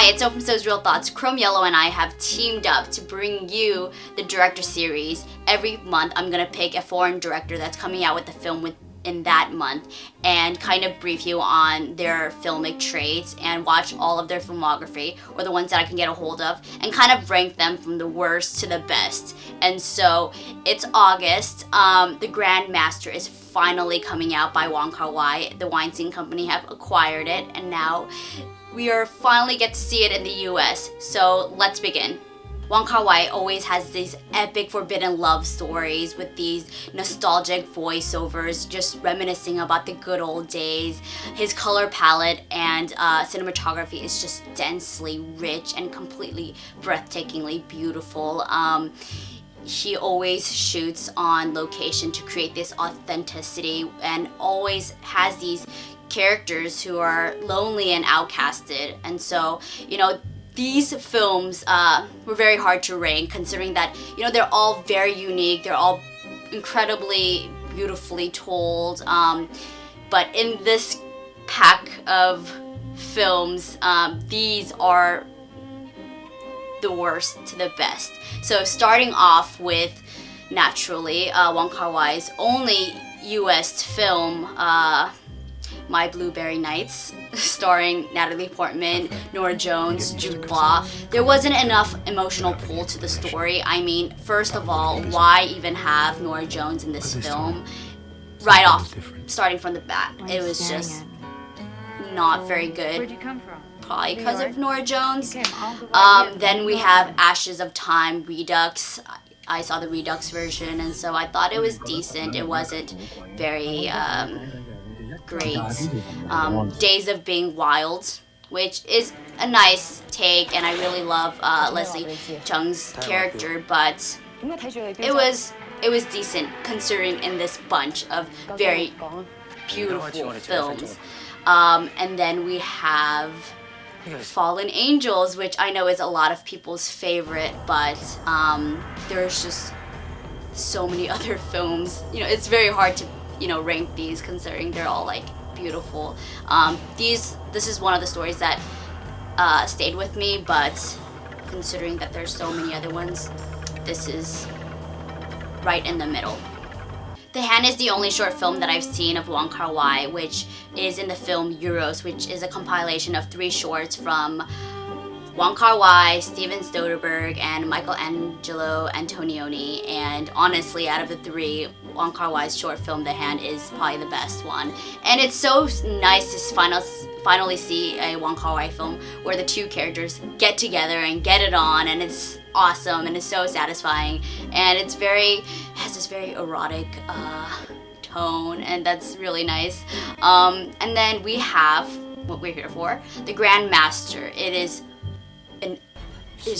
it's So from So's Real Thoughts. Crome Yellow and I have teamed up to bring you the director series. Every month I'm gonna pick a foreign director that's coming out with the film in that month and kind of brief you on their filmic traits and watch all of their filmography, or the ones that I can get a hold of, and kind of rank them from the worst to the best. And so it's August. The Grandmaster is finally coming out by Wong Kar-wai. The Weinstein Company have acquired it, and now we are finally get to see it in the US. So let's begin. Wong Kar-wai always has these epic forbidden love stories with these nostalgic voiceovers, just reminiscing about the good old days. His color palette and cinematography is just densely rich and completely breathtakingly beautiful. He always shoots on location to create this authenticity, and always has these characters who are lonely and outcasted. And so, these films were very hard to rank, considering that, they're all very unique, they're all incredibly beautifully told. But in this pack of films, these are the worst to the best. So starting off with, naturally, Wong Kar-wai's only US film, My Blueberry Nights, starring Natalie Portman, Norah Jones, Jude Law. There wasn't enough emotional pull to the story. I mean, first of all, why even have Norah Jones in this film? Right off, starting from the bat, it was just not very good. Where'd you come from? Probably because of Norah Jones. Then we have Ashes of Time Redux. I saw the Redux version, and so I thought it was decent. It wasn't very great. Days of Being Wild, which is a nice take, and I really love Leslie Chung's character, but it was decent considering in this bunch of very beautiful films. And then we have Fallen Angels, which I know is a lot of people's favorite, but there's just so many other films. It's very hard to rank these, considering they're all like beautiful. This is one of the stories that stayed with me, but considering that there's so many other ones, this is right in the middle. The Hand is the only short film that I've seen of Wong Kar-wai, which is in the film Euros, which is a compilation of 3 shorts from Wong Kar-wai, Steven Soderbergh, and Michelangelo Antonioni. And honestly, out of the 3, Wong Kar-wai's short film, The Hand, is probably the best one. And it's so nice to finally see a Wong Kar-wai film where the 2 characters get together and get it on, and it's awesome and it's so satisfying, and has this very erotic tone, and that's really nice. And then we have what we're here for, The Grandmaster. It is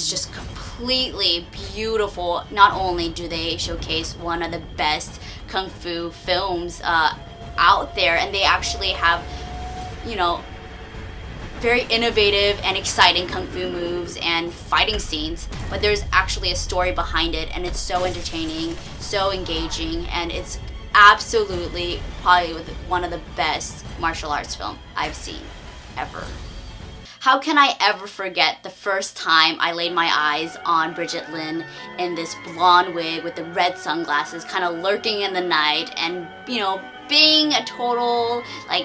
just completely beautiful. Not only do they showcase one of the best kung fu films out there, and they actually have, very innovative and exciting kung fu moves and fighting scenes, but there's actually a story behind it, and it's so entertaining, so engaging, and it's absolutely probably one of the best martial arts film I've seen ever. How can I ever forget the first time I laid my eyes on Bridget Lin in this blonde wig with the red sunglasses, kind of lurking in the night, and being a total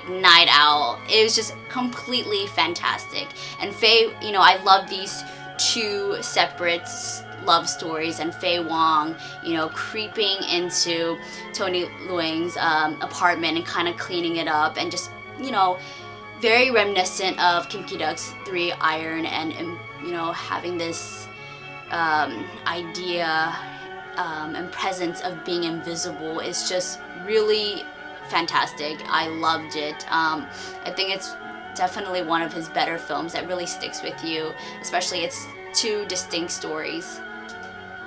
night owl. It was just completely fantastic. And Faye, I love these 2 separate love stories, and Faye Wong, creeping into Tony Leung's apartment and kind of cleaning it up, and just, very reminiscent of Kim Ki-duk's 3 Iron, and having this idea and presence of being invisible is just really fantastic. I loved it. I think it's definitely one of his better films that really sticks with you, especially its 2 distinct stories.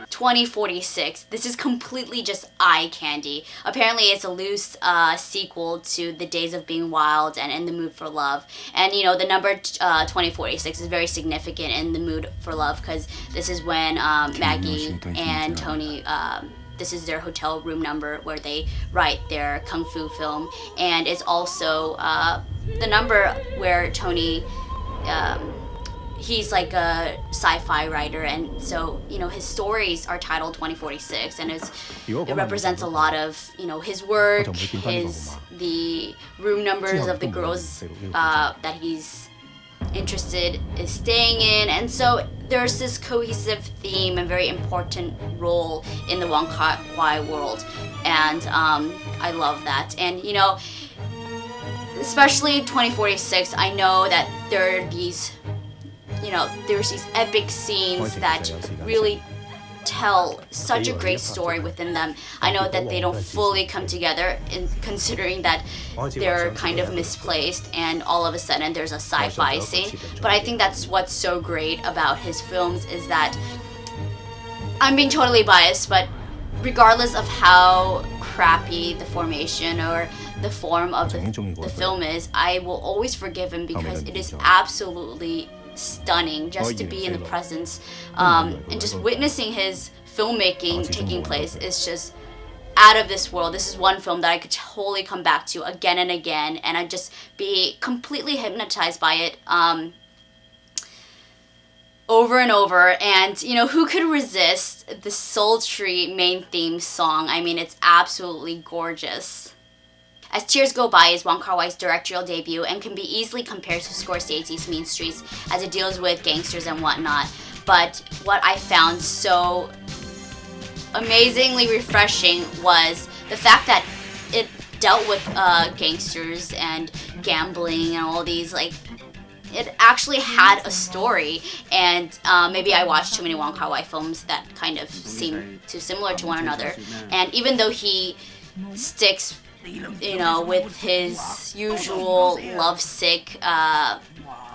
2046. This is completely just eye candy. Apparently it's a loose sequel to The Days of Being Wild and In the Mood for Love. And the number 2046 is very significant in The Mood for Love, because this is when Maggie and Tony, this is their hotel room number where they write their kung fu film. And it's also the number where Tony he's like a sci-fi writer, and so his stories are titled 2046, and it represents a lot of his work, the room numbers of the girls that he's interested is staying in, and so there's this cohesive theme and very important role in the Wong Kar-wai world, and I love that. And especially 2046, I know that there are these there's these epic scenes that really tell such a great story within them. I know that they don't fully come together, in considering that they're kind of misplaced and all of a sudden there's a sci-fi scene, but I think that's what's so great about his films, is that I'm being totally biased, but regardless of how crappy the formation or the form of the film is, I will always forgive him because it is absolutely stunning just to be in the presence and just witnessing his filmmaking taking place is just out of this world. This is one film that I could totally come back to again and again, and I'd just be completely hypnotized by it over and over. And who could resist the sultry main theme song? I mean, it's absolutely gorgeous. As Tears Go By is Wong Kar-wai's directorial debut and can be easily compared to Scorsese's Mean Streets, as it deals with gangsters and whatnot. But what I found so amazingly refreshing was the fact that it dealt with gangsters and gambling and all these, like, it actually had a story. And maybe I watched too many Wong Kar-wai films that kind of seem too similar to one another. And even though he sticks with his usual lovesick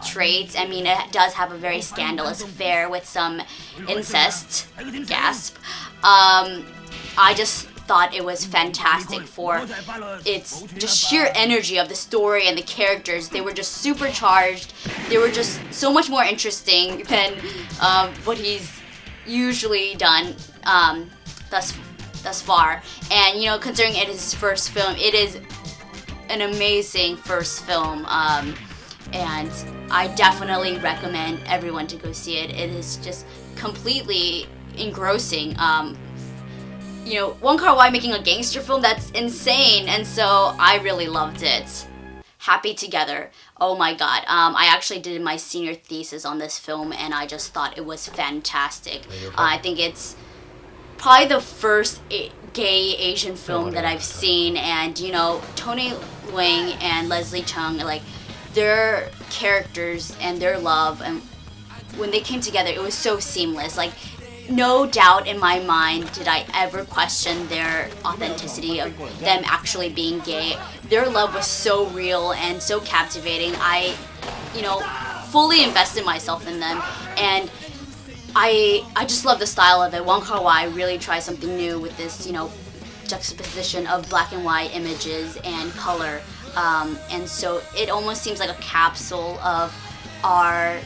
traits, I mean, it does have a very scandalous affair with some incest, gasp. I just thought it was fantastic for its just sheer energy of the story and the characters. They were just supercharged. They were just so much more interesting than what he's usually done thus far. And considering it is his first film, it is an amazing first film, and I definitely recommend everyone to go see it. It is just completely engrossing. Wong Kar-wai making a gangster film, that's insane, and so I really loved it. Happy Together, oh my god, I actually did my senior thesis on this film, and I just thought it was fantastic. I think it's probably the first gay Asian film that I've seen, and Tony Leung and Leslie Chung, like, their characters and their love, and when they came together, it was so seamless. Like, no doubt in my mind did I ever question their authenticity of them actually being gay. Their love was so real and so captivating. I fully invested myself in them, and I just love the style of it. Wong Kar-wai really tries something new with this, juxtaposition of black and white images and color. And so it almost seems like a capsule of our,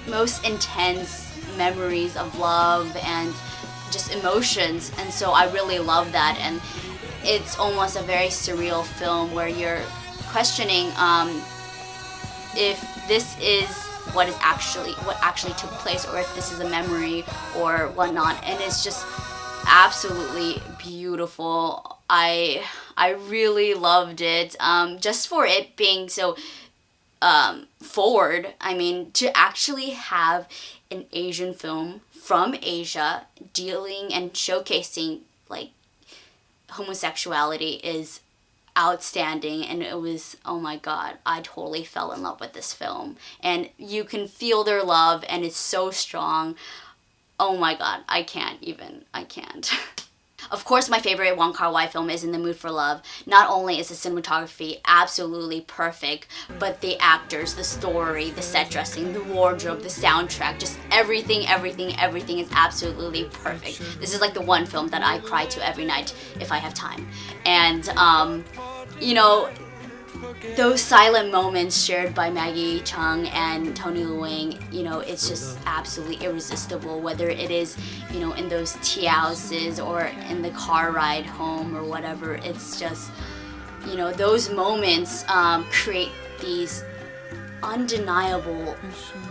most intense memories of love and just emotions. And so I really love that. And it's almost a very surreal film where you're questioning if this is what actually took place, or if this is a memory or whatnot. And it's just absolutely beautiful. I really loved it, just for it being so forward. I mean, to actually have an Asian film from Asia dealing and showcasing, like, homosexuality is outstanding. And it was, oh my god, I totally fell in love with this film, and you can feel their love, and it's so strong. Oh my god, I can't. Of course, my favorite Wong Kar-wai film is In the Mood for Love. Not only is the cinematography absolutely perfect, but the actors, the story, the set dressing, the wardrobe, the soundtrack, just everything is absolutely perfect. This is like the one film that I cry to every night if I have time. And, those silent moments shared by Maggie Chung and Tony Leung, it's just absolutely irresistible, whether it is, in those tea houses or in the car ride home or whatever. It's just, those moments create these undeniable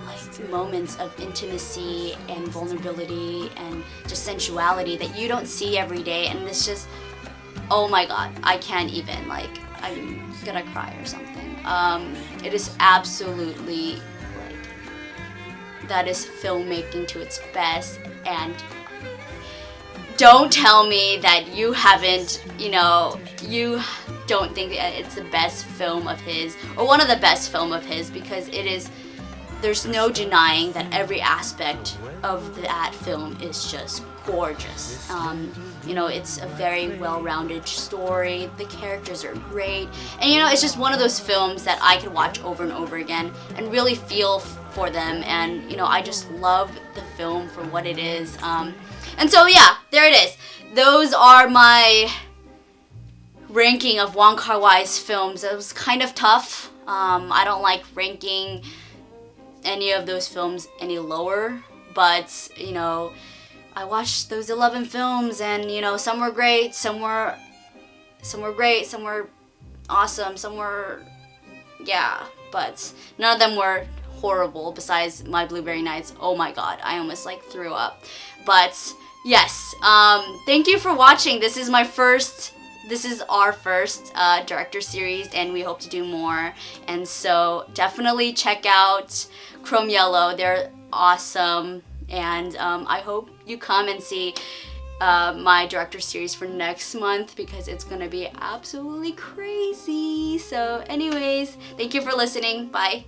like moments of intimacy and vulnerability and just sensuality that you don't see every day, and it's just, oh my god, I can't even, like, I'm gonna cry or something. It is absolutely, like, that is filmmaking to its best. And don't tell me that you haven't, you don't think that it's the best film of his, or one of the best film of his, because it is, there's no denying that every aspect of that film is just gorgeous. It's a very well-rounded story, the characters are great, and it's just one of those films that I could watch over and over again and really feel for them, and I just love the film for what it is. And so yeah, there it is. Those are my ranking of Wong Kar-wai's films. It was kind of tough. I don't like ranking any of those films any lower, but I watched those 11 films, and some were great, some were great, some were awesome, some were, yeah, but none of them were horrible besides My Blueberry Nights. Oh my god, I almost like threw up. But yes, thank you for watching. This is our first director series, and we hope to do more. And so definitely check out Crome Yellow. They're awesome. And I hope you come and see my director series for next month, because it's gonna be absolutely crazy. So anyways, thank you for listening. Bye.